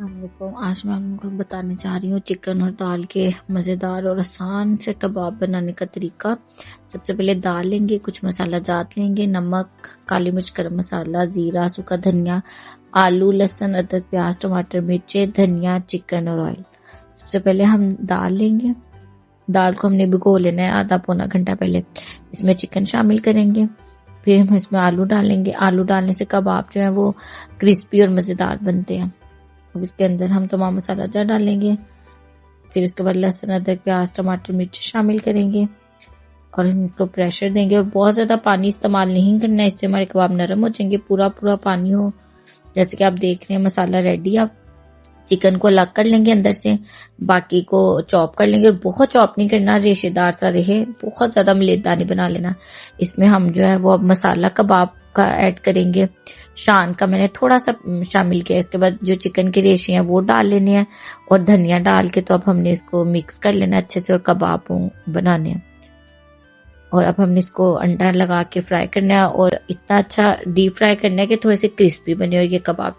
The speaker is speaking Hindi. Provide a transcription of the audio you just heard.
अस्सलामुअलैकुम। आज मैं आपको बताने जा रही हूँ चिकन और दाल के मज़ेदार और आसान से कबाब बनाने का तरीका। सबसे पहले दाल लेंगे, कुछ मसाला जात लेंगे, नमक, काली मिर्च, गरम मसाला, ज़ीरा, सूखा धनिया, आलू, लहसुन, अदरक, प्याज, टमाटर, मिर्चे, धनिया, चिकन और ऑयल। सबसे पहले हम दाल लेंगे। दाल को हमने भिगो लेना है आधा पौना घंटा पहले। इसमें चिकन शामिल करेंगे, फिर हम इसमें आलू डालेंगे। आलू डालने से कबाब जो है वो क्रिस्पी और मज़ेदार बनते हैं। अब इसके अंदर हम तमाम मसाला जार डालेंगे, फिर उसके बाद लहसुन, अदरक, प्याज, टमाटर, मिर्च शामिल करेंगे और इनको प्रेशर देंगे। और बहुत ज़्यादा पानी इस्तेमाल नहीं करना है, इससे हमारे कबाब नरम हो जाएंगे। पूरा पूरा पानी हो। जैसे कि आप देख रहे हैं मसाला रेडी। आप चिकन को अलग कर लेंगे अंदर से, बाकी को चॉप कर लेंगे। और बहुत चॉप नहीं करना, रेशेदार सा रहे, बहुत ज्यादा मलेदार नहीं बना लेना। इसमें हम जो है वो अब मसाला कबाब का ऐड करेंगे। शान का मैंने थोड़ा सा शामिल किया। इसके बाद जो चिकन के रेशे हैं वो डाल लेने हैं और धनिया डाल के तो अब हमने इसको मिक्स कर लेना अच्छे से और कबाब बनाने हैं। और अब हमने इसको अंडा लगा के फ्राई करना है और इतना अच्छा डीप फ्राई करना है कि थोड़े से क्रिस्पी बने और ये कबाब